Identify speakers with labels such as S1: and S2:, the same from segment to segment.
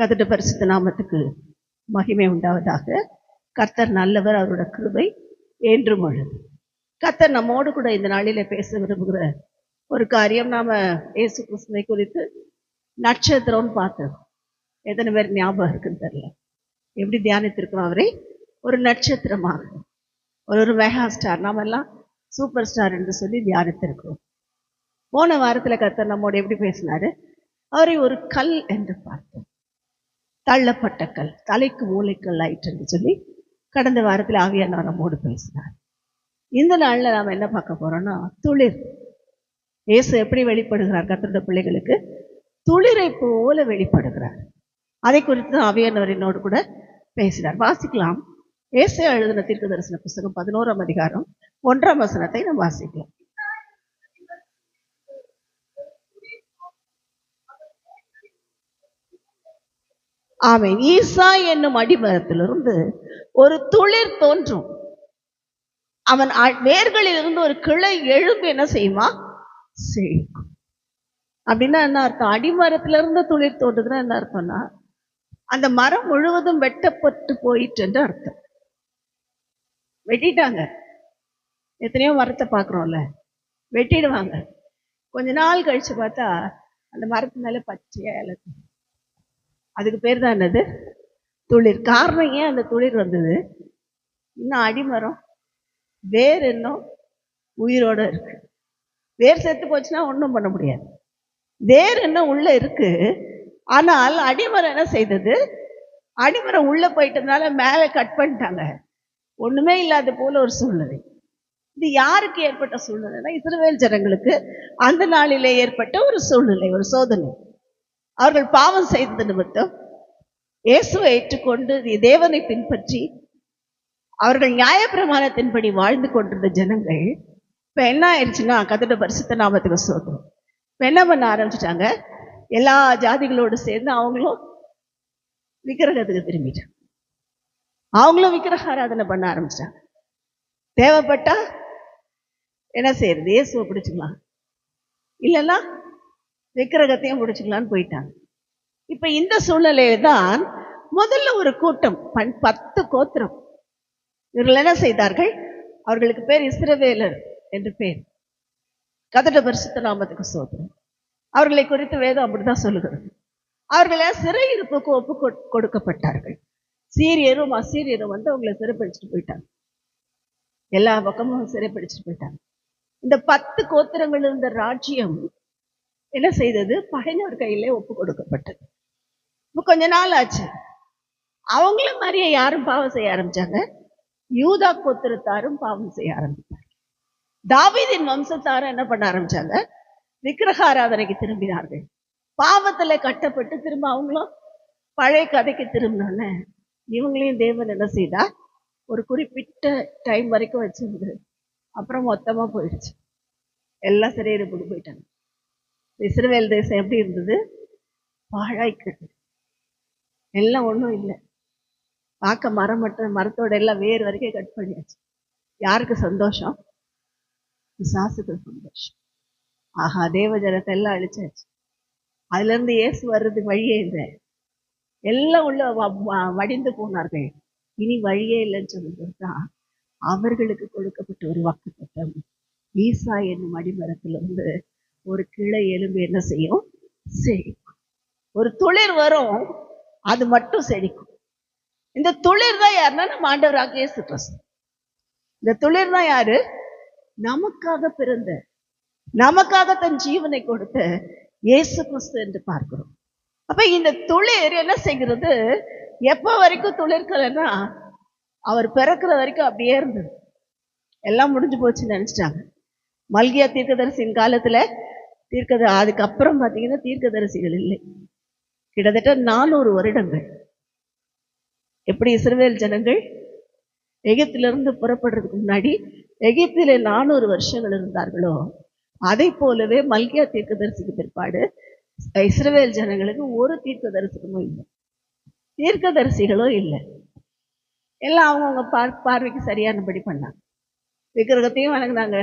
S1: கர்த்தருடைய பரிசுத்த நாமத்துக்கு மகிமை உண்டாவதாக. கர்த்தர் நல்லவர், அவரோட கிருபை என்றும் உள்ளது. கர்த்தர் நம்மோடு கூட இந்த நாளிலே பேச விரும்புகிற ஒரு காரியம், நாம இயேசு கிறிஸ்துவை குறித்து நட்சத்திரம்னு பார்த்தோம். எத்தனை பேர் ஞாபகம் இருக்குன்னு தெரியல. எப்படி தியானித்திருக்கிறோம் அவரை ஒரு நட்சத்திரமாக, ஒரு மெகா ஸ்டார், நாம எல்லாம் சூப்பர் ஸ்டார் என்று சொல்லி தியானித்திருக்கிறோம். போன வாரத்தில் கர்த்தர் நம்மோடு எப்படி பேசினாரு? அவரை ஒரு கல் என்று பார்த்தோம். தள்ளப்பட்ட கல், தலைக்கு மூளைக்கல் ஆயிற்று என்று சொல்லி கடந்த வாரத்தில் ஆவியானவர் நம்மோடு பேசினார். இந்த நாளில் நாம் என்ன பார்க்க போறோம்னா, துளிர். இயேசு எப்படி வெளிப்படுகிறார் கர்த்தருடைய பிள்ளைகளுக்கு? துளிரை போல வெளிப்படுகிறார். அதை குறித்து ஆவியானவர் என்னோடு கூட பேசினார். வாசிக்கலாம். ஏசாயா எழுதின தீர்க்க தரிசன புத்தகம் 11ஆம் அதிகாரம் 1ஆம் வசனத்தை நாம் வாசிக்கலாம். ஆமென். ஈசா என்னும் அடிமரத்திலிருந்து ஒரு துளிர் தோன்றும், அவன் வேர்களில் இருந்து ஒரு கிளை எழும்பு என்ன செய்யுமா? செழிக்கும். அப்படின்னா என்ன அர்த்தம்? அடிமரத்துல இருந்து துளிர் தோன்றுதுன்னா என்ன அர்த்தம்னா, அந்த மரம் முழுவதும் வெட்டப்பட்டு போயிட்டு என்று அர்த்தம். வெட்டிட்டாங்க. எத்தனையோ மரத்தை பார்க்குறோம்ல, வெட்டிடுவாங்க. கொஞ்ச நாள் கழிச்சு பார்த்தா அந்த மரத்து மேல பச்சையா இலை. அதுக்கு பேர் தான் என்னது? துளிர். காரணம் ஏன் அந்த துளிர் வந்தது? இன்னும் அடிமரம் வேர் இன்னும் உயிரோட இருக்கு. வேர் செத்து போச்சுன்னா ஒன்றும் பண்ண முடியாது. வேர் இன்னும் உள்ள இருக்கு. ஆனால் அடிமரம் என்ன செய்தது? அடிமரம் உள்ள போயிட்டதுனால மேலே கட் பண்ணிட்டாங்க. ஒண்ணுமே இல்லாத போல ஒரு சூழ்நிலை. இது யாருக்கு ஏற்பட்ட சூழ்நிலைனா, இஸ்ரவேல் ஜனங்களுக்கு அந்த நாளிலே ஏற்பட்ட ஒரு சூழ்நிலை, ஒரு சோதனை. அவர்கள் பாவம் செய்தது நிமித்தம் இயேசுவை ஏற்றுக்கொண்டு தேவனை பின்பற்றி அவர்கள் நியாயப்பிரமாணத்தின்படி வாழ்ந்து கொண்டிருந்த ஜனங்கள் இப்ப என்ன ஆயிடுச்சுன்னா, கர்த்தருடைய பரிசுத்த நாமத்துக்கு ஸ்தோத்திரம், இப்ப என்ன பண்ண ஆரம்பிச்சுட்டாங்க? எல்லா ஜாதிகளோடு சேர்ந்து அவங்களும் விக்கிரகத்துக்கு திரும்பிட்டாங்க. அவங்களும் விக்கிரக ஆராதனை பண்ண ஆரம்பிச்சிட்டாங்க. தேவைப்பட்டா என்ன செய்யறது? இயேசுவை பிடிச்சிக்கலாம், இல்லைன்னா விக்கிரகத்தையும் பிடிச்சிக்கலான்னு போயிட்டாங்க. இப்ப இந்த சூழ்நிலையில தான் முதல்ல ஒரு கூட்டம், 10 கோத்திரம், இவர்கள் என்ன செய்தார்கள்? அவர்களுக்கு பேர் இஸ்ரவேலர் என்று பேர். கர்த்தருடைய பரிசுத்த நாமத்துக்கு ஸ்தோத்திரம். அவர்களை குறித்து வேதம் அப்படிதான் சொல்லுகிறது. அவர்களை சிறையிருப்புக்கு ஒப்பு கொடுக்கப்பட்டார்கள். சீரியரும் அசீரியரும் வந்து அவங்களை சிறைப்பிடிச்சிட்டு போயிட்டாங்க. எல்லா பக்கமும் சிறைப்பிடிச்சிட்டு போயிட்டாங்க. இந்த 10 கோத்திரங்கள் இருந்த ராஜ்யம் என்ன செய்தது? பகைஞர் கையிலே ஒப்பு கொடுக்கப்பட்டது. இப்ப கொஞ்ச நாள் ஆச்சு. அவங்கள மாதிரியே யாரும் பாவம் செய்ய ஆரம்பிச்சாங்க? யூதா கோத்திரத்தாரும் பாவம் செய்ய ஆரம்பித்தார். தாவீதின் வம்சத்தாரும் என்ன பண்ண ஆரம்பிச்சாங்க? விக்கிரக ஆராதனைக்கு திரும்பினார்கள். பாவத்துல கட்டப்பட்டு திரும்ப அவங்களும் பழைய கதைக்கு திரும்பினோன்னு இவங்களையும் தேவன் என்ன செய்தா? ஒரு குறிப்பிட்ட டைம் வரைக்கும் வச்சிருந்து அப்புறம் மொத்தமா போயிடுச்சு. எல்லாம் சிறையிருப்புக்கு போயிட்டாங்க. இஸ்ரவேல் தேசம் எப்படி இருந்தது? பாழாய்க்கு. எல்லாம் ஒன்றும் இல்லை. பார்க்க மரம் மட்டும், மரத்தோட எல்லாம் வேர் வரைக்கும் கட் பண்ணியாச்சு. யாருக்கு சந்தோஷம்? பிசாசுக்கு சந்தோஷம். ஆஹா, தேவ ஜனத்தை எல்லாம் அழிச்சாச்சு. அதுல இருந்து இயேசு வர்றது வழியே இல்லை. எல்லாம் உள்ள வடிந்து போனார்கள். இனி வழியே இல்லைன்னு சொல்லிதான் அவர்களுக்கு கொடுக்கப்பட்ட ஒரு வாக்குத்தத்தம். ஈசா என்னும் அடிமரத்திலிருந்து ஒரு கிளை எலும்பு என்ன செய்யும்? செழிக்கும். ஒரு துளிர் வரும், அது மட்டும் செழிக்கும். இந்த துளிர் தான் யாருன்னா நம்ம ஆண்டவராகிய இயேசு கிறிஸ்து. இந்த துளிர் தான் யாரு? நமக்காக பிறந்த, நமக்காக தன் ஜீவனை கொடுத்த இயேசு கிறிஸ்து என்று பார்க்கிறோம். அப்ப இந்த துளிர் என்ன செய்கிறது? எப்ப வரைக்கும் துளிர்க்கலைன்னா, அவர் பிறக்கிற வரைக்கும் அப்படியே இருந்தது. எல்லாம் முடிஞ்சு போச்சுன்னு நினைச்சிட்டாங்க. மல்கியா தீர்க்கதரிசியின் காலத்துல அதுக்கப்புறம் பார்த்தீங்கன்னா தீர்க்கதரிசிகள் இல்லை. கிட்டத்தட்ட 400 வருடங்கள். எப்படி இஸ்ரவேல் ஜனங்கள் எகிப்திலிருந்து புறப்படுறதுக்கு முன்னாடி எகிப்திலே 400 வருஷங்கள் இருந்தார்களோ, அதை போலவே மல்கியா தீர்க்கதரிசிக்கு பிற்பாடு இஸ்ரவேல் ஜனங்களுக்கு ஒரு தீர்க்கதரிசனமும் இல்லை, தீர்க்கதரிசிகளும் இல்லை. எல்லாம் அவங்கவுங்க பார்வைக்கு சரியானபடி பண்ணாங்க. விக்கிரகத்தையும் வணங்கினாங்க,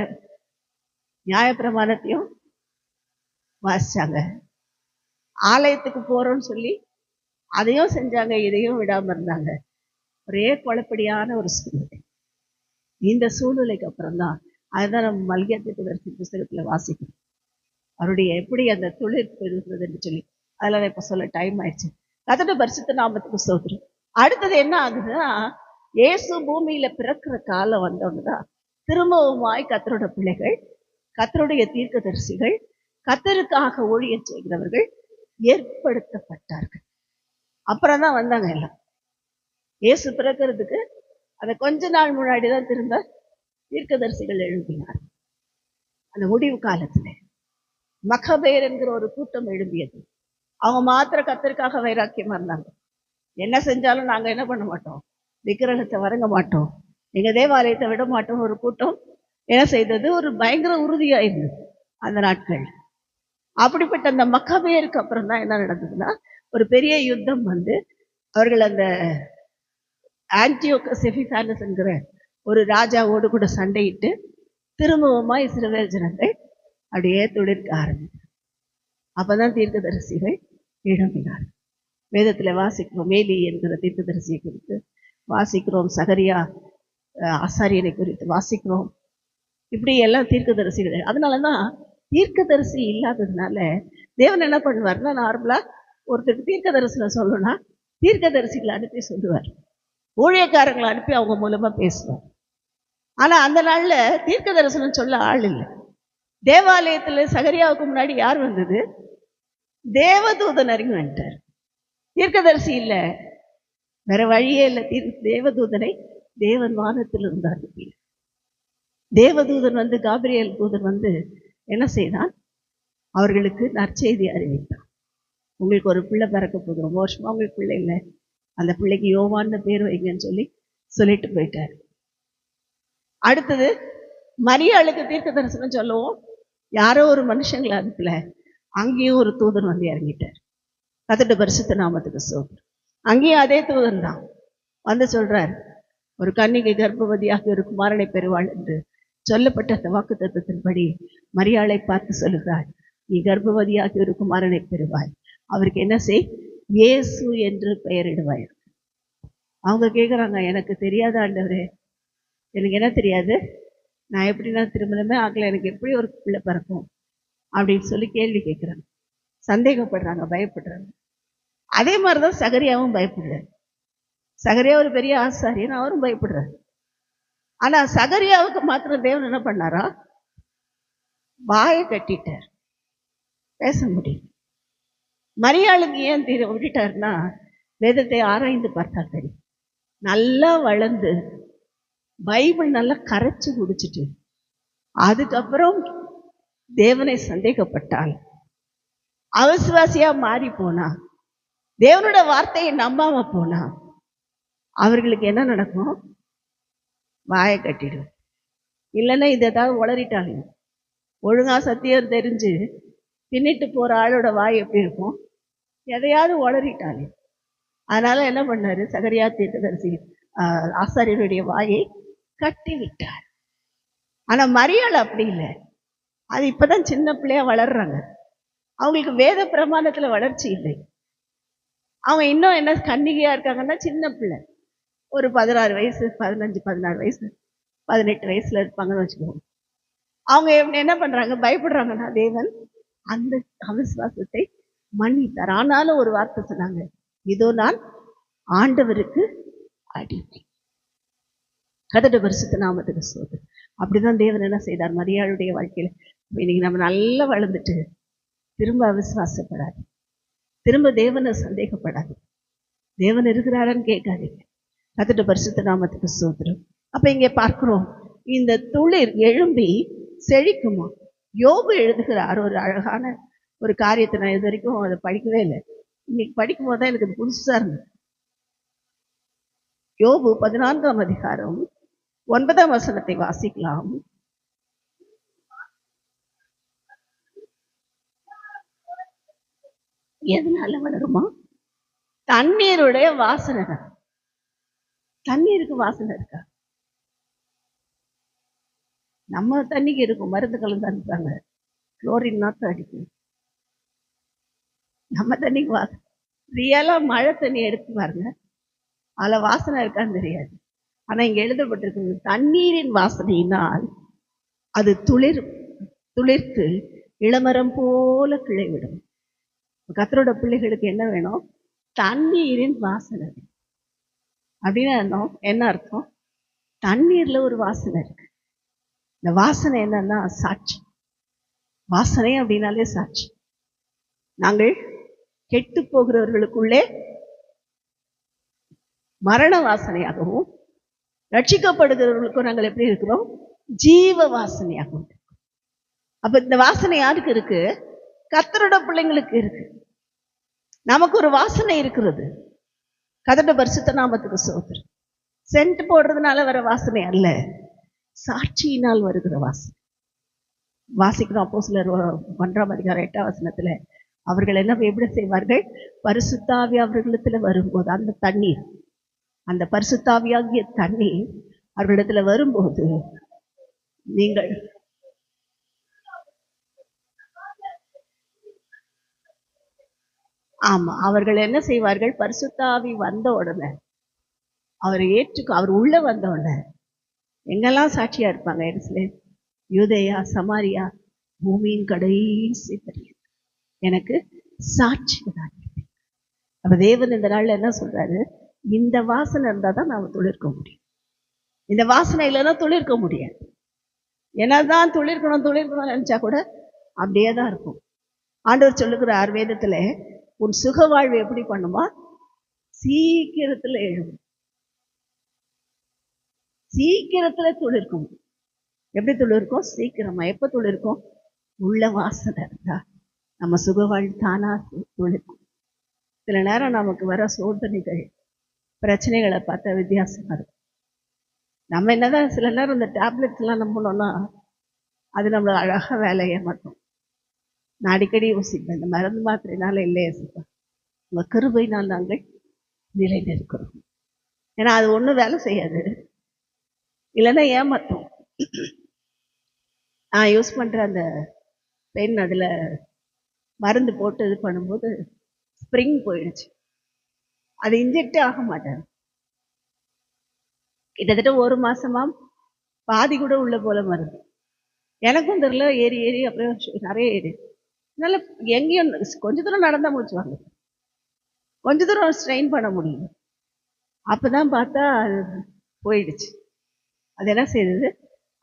S1: நியாயப்பிரமாணத்தையும் வாசிச்சாங்க. ஆலயத்துக்கு போறோம்னு சொல்லி அதையும் செஞ்சாங்க, இதையும் விடாம இருந்தாங்க. ஒரே குழப்படியான ஒரு சூழ்நிலை. இந்த சூழ்நிலைக்கு அப்புறம் தான் அதுதான் நம்ம மல்கியா தீர்க்கதரிசி புஸ்தகத்துல வாசிக்கிறோம். அவருடைய எப்படி அந்த துளிர் பெறுகிறதுன்னு சொல்லி அதெல்லாம் இப்ப சொல்ல டைம் ஆயிடுச்சு. அதோட பரிசுத்த நாமத்துக்கு ஸ்தோத்திரம். அடுத்தது என்ன ஆகுதுன்னா, இயேசு பூமியில பிறக்கிற காலம் வந்தவங்கதான் திரும்பவுமாய் கர்த்தரோட பிள்ளைகள், கர்த்தருடைய தீர்க்கதரிசிகள், கர்த்தருக்காக ஊழியம் செய்கிறவர்கள் ஏற்படுத்தப்பட்டார்கள். அப்புறம் தான் வந்தாங்க எல்லாம். இயேசு பிறக்கிறதுக்கு அந்த கொஞ்ச நாள் முன்னாடிதான் திரும்ப தீர்க்கதரிசிகள் எழுப்பினார். அந்த முடிவு காலத்துல மக்கபேர் என்கிற ஒரு கூட்டம் எழும்பியது. அவங்க மாத்திர கர்த்தருக்காக வைராக்கியமா இருந்தாங்க. என்ன செஞ்சாலும் நாங்க என்ன பண்ண மாட்டோம், விக்கிரகத்தை வணங்க மாட்டோம், எங்க தேவாலயத்தை விட மாட்டோம். ஒரு கூட்டம் என்ன செய்தது, ஒரு பயங்கர உறுதியா இருந்தது அந்த நாட்கள். அப்படிப்பட்ட அந்த மக்கபேருக்கு அப்புறம் தான் என்ன நடந்ததுன்னா, ஒரு பெரிய யுத்தம் வந்து அவர்கள் அந்த ஆன்டியோகஸ் எபிஃபானஸ் என்கிற ஒரு ராஜாவோடு கூட சண்டையிட்டு திரும்பவுமா இஸ்ரவேல் ஜனங்கள் அப்படியே துளிர்க்க ஆரம்பித்தார். அப்பதான் தீர்க்கதரிசிகள் எழும்பினார். வேதத்துல வாசிக்கிறோம், மேலி என்கிற தீர்க்கதரிசியை குறித்து வாசிக்கிறோம், சகரியா ஆசாரியனை குறித்து வாசிக்கிறோம். இப்படி எல்லாம் தீர்க்கதரிசிகள். அதனாலதான் தீர்க்கதரிசி இல்லாததுனால தேவன் என்ன பண்ணுவார்னா, நார்மலா ஒருத்தருக்கு தீர்க்க தரிசனம் சொல்லணும்னா தீர்க்கதரிசிகளை அனுப்பி சொல்லுவார், ஊழியக்காரங்களை அனுப்பி அவங்க மூலமா பேசுவார். ஆனா அந்த நாள்ல தீர்க்க தரிசனம் சொல்ல ஆள் இல்லை. தேவாலயத்துல சகரியாவுக்கு முன்னாடி யார் வந்தது? தேவதூதன் இறங்கி வந்துட்டார். தீர்க்கதரிசி இல்ல, வேற வழியே இல்லை. தேவதூதனை தேவன் வானத்தில் இருந்தார். தேவதூதன் வந்து, காபிரியேல் தூதன் வந்து என்ன செய்தான், அவர்களுக்கு நற்செய்தி அறிவித்தான். உங்களுக்கு ஒரு பிள்ளை பிறக்க போகுது, ரொம்ப வருஷமா உங்களுக்கு பிள்ளை இல்லை, அந்த பிள்ளைக்கு யோவான்னு பேர் வைங்கன்னு சொல்லிட்டு போயிட்டார். அடுத்தது மரியாளுக்கு தீர்க்க தரிசனம் சொல்லவும் யாரோ ஒரு மனுஷங்களை அனுப்பல, அங்கேயும் ஒரு தூதன் வந்து இறங்கிட்டார். கர்த்தருடைய பரிசுத்த நாமத்துக்கு ஸ்தோத்திரம். அங்கேயும் அதே தூதன் தான் வந்து சொல்றார், ஒரு கன்னிகை கர்ப்பவதியாக ஒரு குமாரனை பெறுவாள் என்று சொல்லப்பட்ட அந்த வாக்கு தத்துவத்தின்படி மரியாளை பார்த்து சொல்லுகிறாள், நீ கர்ப்பவதியாக ஒரு குமாரனை பெறுவாய், அவருக்கு என்ன செய், இயேசு என்று பெயரிடுவாய். அவங்க கேட்குறாங்க, எனக்கு தெரியாத ஆண்டவரே, எனக்கு என்ன தெரியாது, நான் எப்படின்னா திருமணமே ஆகலை, எனக்கு எப்படி ஒரு பிள்ளை பிறக்கும் அப்படின்னு சொல்லி கேள்வி கேட்குறாங்க, சந்தேகப்படுறாங்க, பயப்படுறாங்க. அதே மாதிரிதான் சகரியாவும் பயப்படுறாரு. சகரியா ஒரு பெரிய ஆசாரியன், அவரும் பயப்படுறாரு. ஆனா சகரியாவுக்கு மாத்திரம் தேவன் என்ன பண்ணாரா, வாயை கட்டிட்டார், பேச முடியும். மரியாளுக்கு ஏன் விட்டுட்டாருன்னா, வேதத்தை ஆராய்ந்து பார்த்தா தெரியும், நல்லா வளர்ந்து பைபிள் நல்லா கரைச்சு குடிச்சிட்டு அதுக்கப்புறம் தேவனை சந்தேகப்பட்டால், அவிசுவாசியா மாறி போனா, தேவனோட வார்த்தையை நம்பாம போனா அவர்களுக்கு என்ன நடக்கும், வாயை கட்டிடும். இல்லைன்னா இது ஏதாவது உளறிட்டாங்க, ஒழுங்கா சத்தியம் தெரிஞ்சு பின்னிட்டு போற ஆளோட வாய் எப்படி இருக்கும், எதையாவது உளறிட்டாங்க. அதனால என்ன பண்ணாரு, சகரியா தீர்க்கதரிசி ஆசாரியனுடைய வாயை கட்டி விட்டார். ஆனா மரியாள் அப்படி இல்லை, அது இப்பதான் சின்ன பிள்ளையா வளர்றாங்க, அவங்களுக்கு வேத பிரமாணத்துல வளர்ச்சி இல்லை. அவங்க இன்னும் என்ன கன்னிகையா இருக்காங்கன்னா, சின்ன பிள்ளை, ஒரு 16 வயசு 15 16 வயசு 18 வயசுல இருப்பாங்கன்னு வச்சுக்கோங்க. அவங்க என்ன பண்றாங்க, பயப்படுறாங்கன்னா தேவன் அந்த அவிசுவாசத்தை மன்னித்தார். ஆனாலும் ஒரு வார்த்தை சொன்னாங்க, இதோ நான் ஆண்டவருக்கு அடிமை. கர்த்தருடைய பரிசுத்த நாமத்துக்கு ஸ்தோத்திரம். அப்படிதான் தேவன் என்ன செய்தார் மரியாளுடைய வாழ்க்கையில. இன்னைக்கு நம்ம நல்லா வளர்ந்துட்டு திரும்ப அவிசுவாசப்படாது, திரும்ப தேவனை சந்தேகப்படாது, தேவன் இருக்கிறாரான்னு கேட்காதீங்க. கர்த்தருடைய பரிசுத்த நாமத்துக்கு ஸ்தோத்திரம். அப்ப இங்கே பார்க்கிறோம், இந்த துளிர் எழும்பி செழிக்குமா. யோபு எழுதுகிறார் ஒரு அழகான ஒரு காரியத்தை, நான் இது வரைக்கும் அதை படிக்கவே இல்லை, இன்னைக்கு படிக்கும் போதுதான் எனக்கு அது புதுசா இருந்தது. யோபு 14ஆம் அதிகாரம் 9ஆம் வசனத்தை வாசிக்கலாம். எதனால வளருமா, தண்ணீருடைய வாசனை. தண்ணீருக்கு வாசனை இருக்கா? நம்ம தண்ணிக்கு இருக்கும், மருந்து கலந்து அனுப்புறாங்க, குளோரின் நாத்தம் அடிக்கும். நம்ம தண்ணிக்கு வாசனை, ரியலா மழை தண்ணி எடுத்து பாருங்க, அதுல வாசனை இருக்கான்னு தெரியாது. ஆனா இங்க எழுதப்பட்டிருக்கு, தண்ணீரின் வாசனையினால் அது துளிர்த்து இளமரம் போல கிளை விடும். கர்த்தரோட பிள்ளைகளுக்கு என்ன வேணும்? தண்ணீரின் வாசனை. அப்படின்னு என்ன அர்த்தம்? தண்ணீர்ல ஒரு வாசனை இருக்கு. இந்த வாசனை என்னன்னா சாட்சி. வாசனை அப்படின்னாலே சாட்சி. நாங்கள் கெட்டு போகிறவர்களுக்குள்ளே மரண வாசனையாகவும், ரட்சிக்கப்படுகிறவர்களுக்கும் நாங்கள் எப்படி இருக்கிறோம்? ஜீவ வாசனையாகவும். அப்ப இந்த வாசனை யாருக்கு இருக்கு? கர்த்தரோட பிள்ளைங்களுக்கு இருக்கு. நமக்கு ஒரு வாசனை இருக்கிறது. கர்த்தரோட பரிசுத்த நாமத்துக்கு ஸ்தோத்திரம். சென்ட் போடுறதுனால வர வாசனை அல்ல, சாட்சியினால் வருகிற வாசனை. வாசிக்கிறோம் அப்போஸ்தலர் 1ஆம் அதிகாரம் 8ஆம் வசனத்துல, அவர்கள் என்ன எப்படி செய்வார்கள்? பரிசுத்தாவி அவர்களிடத்துல வரும்போது, அந்த தண்ணீர், அந்த பரிசுத்தாவியாகிய தண்ணீர் அவர்களிடத்துல வரும்போது, நீங்கள் ஆமா, அவர்கள் என்ன செய்வார்கள்? பரிசுத்தாவி வந்த உடனே, அவரை அவர் உள்ள வந்த உடனே எங்கெல்லாம் சாட்சியா இருப்பாங்க? எருசலேம், யூதேயா, சமாரியா, பூமியின் கடைசி பரியந்தம் எனக்கு சாட்சிகளாக. அப்ப தேவன் இந்த நாள்ல என்ன சொல்றாரு? இந்த வாசனை இருந்தா தான் நாம துளிர்க்க முடியும். இந்த வாசனை இல்லைன்னா துளிர்க்க முடியாது. என்னதான் துளிர்க்கணும் நினைச்சா கூட அப்படியே தான் இருக்கும். ஆண்டவர் சொல்லுகிறார் வேதத்துல, உன் சுக வாழ்வு எப்படி பண்ணுமா? சீக்கிரத்துல எழும், சீக்கிரத்துல துளிர்க்கும். எப்படி துளிர்க்கும்? சீக்கிரமா. எப்ப துளிர்க்கும்? உள்ள வாசனை இருந்தா நம்ம சுக வாழ்வு தானா துளிர்க்கும். சில நேரம் நமக்கு வர சோதனைகள், பிரச்சனைகளை பார்த்தா வித்தியாசமா இருக்கும். நம்ம என்னதான் சில நேரம் இந்த டேப்லெட்ஸ் எல்லாம் நம்பினோம்னா அது நம்மள அழகா வேலையை மாட்டோம். நான் அடிக்கடி யோசிப்பேன், இந்த மருந்து மாத்திரைனால இல்லை யோசிப்பா, உங்க கிருபையினால் நாங்கள் நிலை நிற்கிறோம். ஏன்னா அது ஒன்றும் வேலை செய்யாது, இல்லைன்னா ஏமாத்தோம். நான் யூஸ் பண்ற அந்த பென், அதுல மருந்து போட்டு இது பண்ணும்போது ஸ்ப்ரிங் போயிடுச்சு. அது இன்ஜெக்டே ஆக மாட்டேன். கிட்டத்தட்ட 1 மாசமா பாதி கூட உள்ள போல மருந்து. எனக்கும் தெரியல, ஏறி ஏறி அப்புறம் நிறைய ஏறி. அதனால எங்கேயும் கொஞ்ச தூரம் நடந்தா முடிச்சுவாங்க, கொஞ்ச தூரம் ஸ்ட்ரெயின் பண்ண முடியும். அப்பதான் பார்த்தா அது போயிடுச்சு. அது என்ன செய்யுது?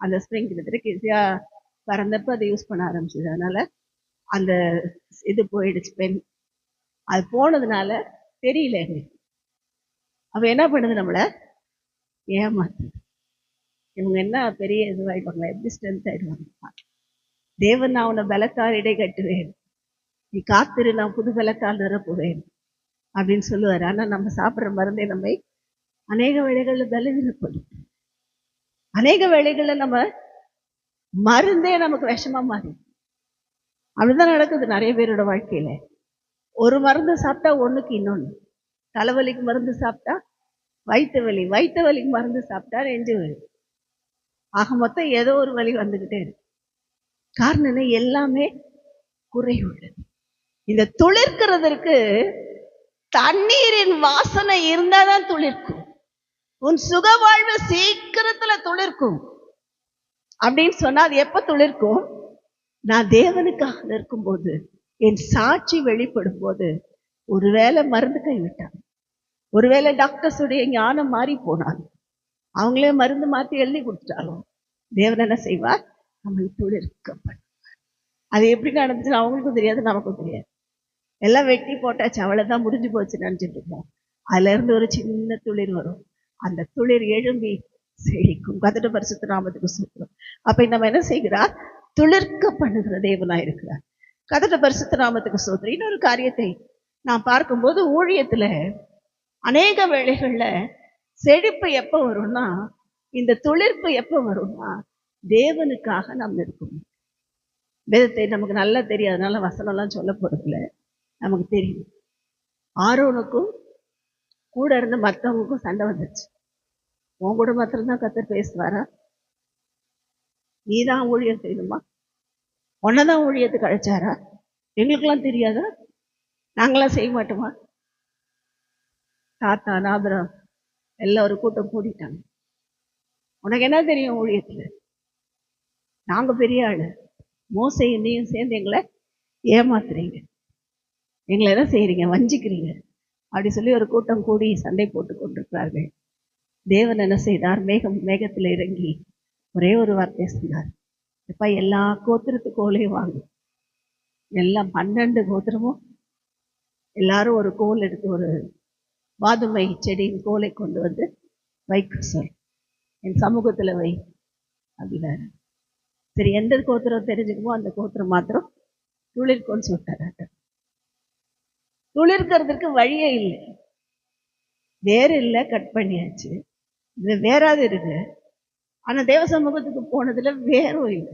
S1: அந்த ஸ்ப்ரிங் கிட்டத்தட்ட ஈஸியா பறந்தப்ப அதை யூஸ் பண்ண ஆரம்பிச்சது. அதனால அந்த இது போயிடுச்சு, பெண். அது போனதுனால தெரியல எங்களுக்கு. அவ என்ன பண்ணுது? நம்மள ஏமாத்து. இவங்க என்ன பெரிய இதுவாயிடுவாங்க, எப்படி ஸ்ட்ரென்த் ஆயிடுவாங்க. தேவன், நான் உன்னை பலத்தால் இடை கட்டுவேன், நீ காத்திரு, நான் புது பலத்தால் நிரப்புவேன் அப்படின்னு சொல்லுவாரு. ஆனா நம்ம சாப்பிட்ற மருந்தே நம்மை அநேக வேளைகள்ல பலவீனப்படும். அநேக வேளைகள்ல நம்ம மருந்தே நமக்கு விஷமா மாறி. அப்படிதான் நடக்குது நிறைய பேரோட வாழ்க்கையில. ஒரு மருந்து சாப்பிட்டா ஒண்ணுக்கு இன்னொன்னு. தலைவலிக்கு மருந்து சாப்பிட்டா வயிற்று வலி, வயிற்று வலிக்கு மருந்து சாப்பிட்டா நெஞ்சு வலி. ஆக மொத்தம் ஏதோ ஒரு வலி வந்துகிட்டே இருக்கு. காரணம் என்ன? எல்லாமே குறை உள்ளது. இந்த துளிர்க்கிறதற்கு தண்ணீரின் வாசனை இருந்தாதான் துளிர்க்கும். உன் சுக வாழ்வு சீக்கிரத்துல துளிர்க்கும் அப்படின்னு சொன்னா, அது எப்ப துளிர்க்கும்? நான் தேவனுக்காக நிற்கும் போது, என் சாட்சி வெளிப்படும் போது. ஒருவேளை மருந்து கைவிட்டாங்க, ஒருவேளை டாக்டர்ஸுடைய ஞானம் மாறி போனாலும், அவங்களே மருந்து மாத்தி எழுதி கொடுத்துட்டாலும், தேவன் என்ன செய்வார்? நம்ம துளிர்க்கப்படும். அது எப்படி நடந்துச்சுன்னு அவங்களுக்கும் தெரியாது, நமக்கும் தெரியாது. எல்லாம் வெட்டி போட்டாச்சு, அவ்வளவுதான், முடிஞ்சு போச்சு நினைச்சிட்டு இருக்கோம். அதுல இருந்து ஒரு சின்ன துளிர் வரும். அந்த துளிர் எழும்பி செழிக்கும். கர்த்தருடைய பரிசுத்த நாமத்துக்கு ஸ்தோத்திரம். அப்ப நம்ம என்ன செய்கிறார்? துளிர்க்க பண்ணுகிற தேவனா இருக்கிறார். கர்த்தருடைய பரிசுத்த நாமத்துக்கு ஸ்தோத்திரம். இன்னொரு காரியத்தை நான் பார்க்கும்போது, ஊழியத்துல அநேக வேளைகள்ல செழிப்பு எப்ப வரும்னா, இந்த துளிர்ப்பு எப்ப வரும்னா, தேவனுக்காக நாம் இருக்கணும். வேதத்தை நமக்கு நல்லா தெரியாதனால வசனம்லாம் சொல்ல போறதில்ல, நமக்கு தெரியும். ஆரோனுக்கும் கூட இருந்த மற்றவங்களுக்கும் சண்டை வந்துச்சு. உன் கூட மாத்திரம்தான் கர்த்தர் பேசுவாரா? நீதான் ஊழியம் செய்யணுமா? உன்னதான் ஊழியத்துக்கு அழைச்சாரா? எங்களுக்கெல்லாம் தெரியாதா? நாங்களாம் செய்ய மாட்டோமா? தாத்தா ஆபிரகாம் எல்லாம் ஒரு கூட்டம் கூடிட்டாங்க. உனக்கு என்ன தெரியும் ஊழியத்துல? நாங்க பெரிய ஆளு, மோசையும் நீயும் சேர்ந்து எங்களை ஏமாத்துறீங்க, எங்களை என்ன செய்யறீங்க, வஞ்சிக்கிறீங்க அப்படி சொல்லி ஒரு கூட்டம் கூடி சண்டை போட்டு கொண்டிருக்கிறார்கள். தேவன் என்ன செய்தார்? மேகத்தில் இறங்கி ஒரே ஒரு வார்த்தை சொன்னார், எப்ப எல்லா கோத்திரத்துக்கோலையும் வாங்க. எல்லாம் 12 கோத்திரமும் எல்லாரும் ஒரு கோல் எடுத்து, ஒரு வாதுமை செடியின் கோலை கொண்டு வந்து வைக்க சொல், என் சமூகத்துல வை அப்படின்னாரு. சரி, எந்த கோத்திரம் தெரிஞ்சுக்குமோ அந்த கோத்திரம் மாத்திரம் துளிர்க்கோன்னு சொல்லிட்டாரு. துளிர்க்கிறதுக்கு வழியே இல்லை, வேறு இல்லை, கட் பண்ணியாச்சு. இது வேறாது இருக்கு. ஆனா தேவ சமூகத்துக்கு போனதுல வேறும் இல்லை.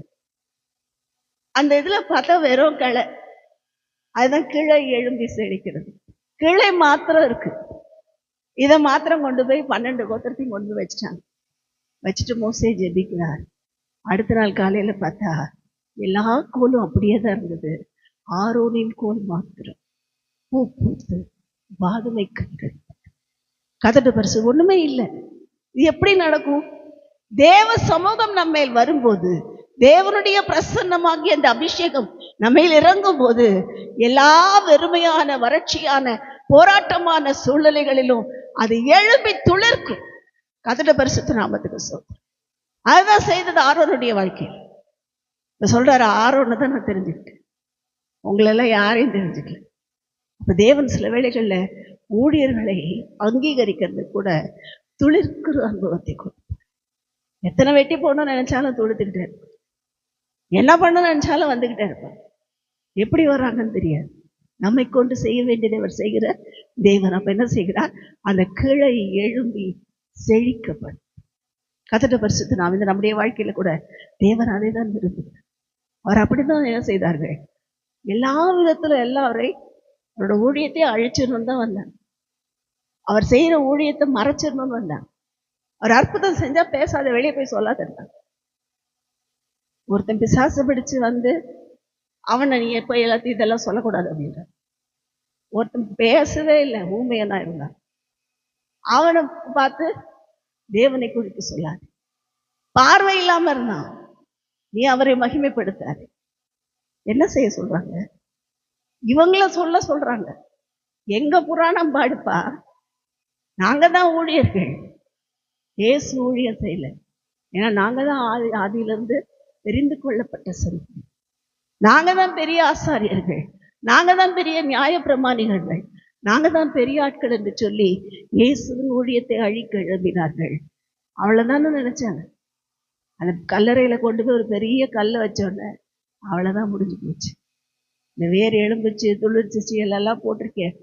S1: அந்த இதுல பார்த்தா வெறும் கிளை, அதுதான் கிளை எழும்பி செழிக்கிறது. கிளை மாத்திரம் இருக்கு. இதை மாத்திரம் கொண்டு போய் 12 கோத்திரத்தையும் கொண்டு போய் வச்சுட்டாங்க. வச்சுட்டு மோசே ஜெபிக்கிறார். அடுத்த நாள் காலையில பார்த்தா எல்லா கோலும் அப்படியே தான் இருந்தது. ஆரோனின் கோல் மாத்திரம் பூ பூத்து வாதுமை கண்கள். கதட்டு பரிசு ஒண்ணுமே இல்லை. இது எப்படி நடக்கும்? தேவ சமூகம் நம்ம வரும்போது, தேவனுடைய பிரசன்னமாகிய அந்த அபிஷேகம் நம்ம இறங்கும் போது, எல்லா வெறுமையான வறட்சியான போராட்டமான சூழ்நிலைகளிலும் அது எழும்பி துளிர்க்கும். கதட்ட பரிசுத்த நாமத்துக்கு சொல்றேன். அதுதான் செய்தது ஆரோனுடைய வாழ்க்கையில். இப்ப சொல்றாரு, ஆரோனை தான் நான் தெரிஞ்சுக்கிட்டேன், உங்களெல்லாம் யாரையும் தெரிஞ்சுக்கல. அப்ப தேவன் சில வேளைகள்ல ஊழியர்களை அங்கீகரிக்கிறது கூட துளிர்க்கிற அனுபவத்தை கொடுப்பார். எத்தனை வெட்டி போடணும்னு நினைச்சாலும் துளிர்த்துக்கிட்டே இருப்பார், என்ன பண்ணணும்னு நினைச்சாலும் வந்துகிட்டே இருப்பார். எப்படி வர்றாங்கன்னு தெரியாது. நம்மை கொண்டு செய்ய வேண்டியதை அவர் செய்கிற தேவன். அப்ப என்ன செய்கிறார்? அந்த கிளை எழும்பி செழிக்கப்படும். கதட்ட பரிசுத்த நாம் இந்த நம்முடைய வாழ்க்கையில கூட தேவன் அதை தான் விரும்புகிறார். அவர் அப்படிதான் என்ன செய்தார்கள்? எல்லா விதத்துல எல்லாரையும் அவரோட ஊழியத்தை அழிச்சிடணும் தான் வந்தாங்க. அவர் செய்யற ஊழியத்தை மறைச்சிடணும்னு வந்தாங்க. அவர் அற்புதம் செஞ்சா பேசாத, வெளியே போய் சொல்லாத இருந்தாங்க. ஒருத்தன் பிசாசு பிடிச்சு வந்து அவனை நீ எப்ப எல்லாத்தையும் இதெல்லாம் சொல்லக்கூடாது அப்படின்ற. ஒருத்தன் பேசவே இல்லை, ஊமையா தான் இருந்தான். அவனை பார்த்து தேவனை குறித்து சொல்லாது. பார்வை இல்லாம இருந்தான், நீ அவரை மகிமைப்படுத்தாரு. என்ன செய்ய சொல்றாங்க? இவங்கள சொல்றாங்க, எங்க புராணம் பாடுப்பா, நாங்க தான் ஊழியர்கள், இயேசு ஊழியம் செய்யல. ஏன்னா நாங்க தான் ஆதியிலிருந்து தெரிந்து கொள்ளப்பட்ட சந்ததி, நாங்க தான் பெரிய ஆசாரியர்கள், நாங்க தான் பெரிய நியாய பிரமாணிகர்கள், நாங்க தான் பெரிய ஆட்கள் என்று சொல்லி இயேசுவின் ஊழியத்தை அழிக்க எழுப்பினார்கள். அவ்வளவுதான்னு நினைச்சாங்க. அந்த கல்லறையில கொண்டு போய் ஒரு பெரிய கல்லை வச்சோடனே அவ்வளவுதான், முடிஞ்சு போச்சு. இந்த வேர் எலும்பிச்சு துளிர்ச்சிச்சு எல்லாம் போட்டிருக்கேன்,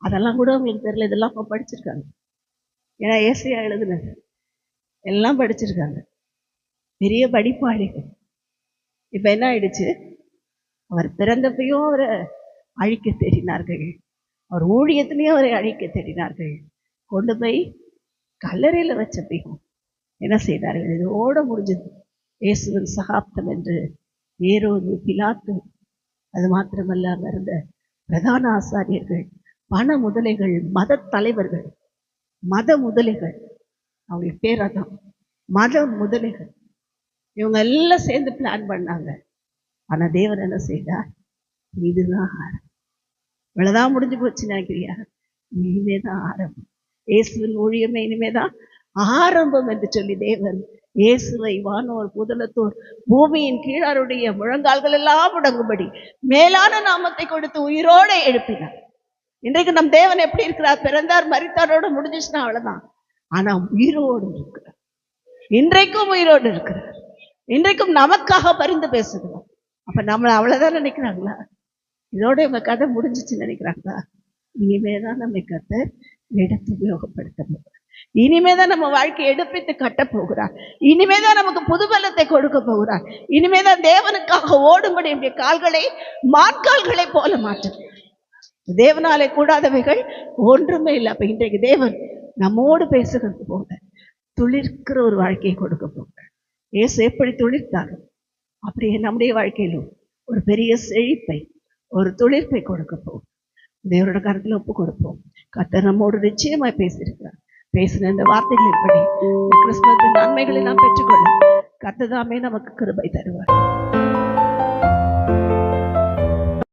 S1: அதெல்லாம் கூட அவங்களுக்கு தெரியல. இதெல்லாம் இப்போ படிச்சிருக்காங்க. ஏன்னா ஏசியா எழுதுனது எல்லாம் படிச்சிருக்காங்க, பெரிய படிப்பாளிகள். இப்ப என்ன ஆயிடுச்சு? அவர் பிறந்தப்பையும் அவரை அழிக்க தேடினார்கள், அவர் ஊழியத்திலையும் அவரை அழிக்க தேடினார்கள். கொண்டு போய் கல்லறையில வச்சப்பையும் என்ன செய்தார்கள்? இதோட முடிஞ்சது. இயேசுவின் சகாப்தம் என்று ஏரோது, பிலாத்து, அது மாத்திரமல்ல அங்க இருந்த பிரதான ஆசாரியர்கள், பண முதலைகள், மத தலைவர்கள், மத முதலைகள், அவங்களுக்கு பேர் அதான், மத முதலைகள். இவங்க எல்லாம் சேர்ந்து பிளான் பண்ணாங்க. ஆனா தேவன் என்ன செய்தார்? இதுதான் ஆரம்பம். இவ்வளவுதான் முடிஞ்சு போச்சு நினைக்கிறியா? இனிமேதான் ஆரம்பம். இயேசுவின் ஊழியமே இனிமேதான் ஆரம்பம் என்று சொல்லி தேவன் இயேசுவை வானோர் புதலத்தோர் பூமியின் கீழாருடைய முழங்கால்கள் எல்லாம் முடங்கும்படி மேலான நாமத்தை கொடுத்து உயிரோட எழுப்பினார். இன்றைக்கு நம் தேவன் எப்படி இருக்கிறார்? பிறந்தார், மரித்தாரோட முடிஞ்சிச்சுன்னா அவ்வளவுதான். ஆனா உயிரோடு இருக்கிறார். இன்றைக்கும் உயிரோடு இருக்கிறார். இன்றைக்கும் நமக்காக பரிந்து பேசுகிறார். அப்ப நம்மளை அவ்வளவுதான் நினைக்கிறாங்களா? இதோட இவங்க கதை முடிஞ்சிச்சு நினைக்கிறாங்களா? இனிமேதான் நம்மை கர்த்தர் எடுத்து உபயோகப்படுத்த போகிறார். இனிமேதான் நம்ம வாழ்க்கையை எடுப்பித்து கட்ட போகிறார். இனிமேதான் நமக்கு புதுபலத்தை கொடுக்க போகிறார். இனிமேதான் தேவனுக்காக ஓடும்படி நம்முடைய கால்களை மான்கால்களை போல மாற்றும். தேவனாலே கூடாதவைகள் ஒன்றுமே இல்லை. அப்ப இன்றைக்கு தேவன் நம்மோடு பேசுகிறது போல துளிர்க்கிற ஒரு வாழ்க்கையை கொடுக்க போகிறார். இயேசு எப்படி துளிர்த்தாரோ அப்படியே நம்முடைய வாழ்க்கையிலும் ஒரு பெரிய செழிப்பை, ஒரு துளிர்ப்பை கொடுக்க போகும். தேவனோட கருத்துல ஒப்பு கொடுப்போம். கர்த்தர் நம்மோடு நிச்சயமாய் பேசியிருக்கிறார். பேசின இந்த வார்த்தைகள் இப்படி இந்த கிறிஸ்துமஸ் நன்மைகளை நாம் பெற்றுக்கொள்ள கர்த்தர் தாமே நமக்கு கிருபை தருவார்.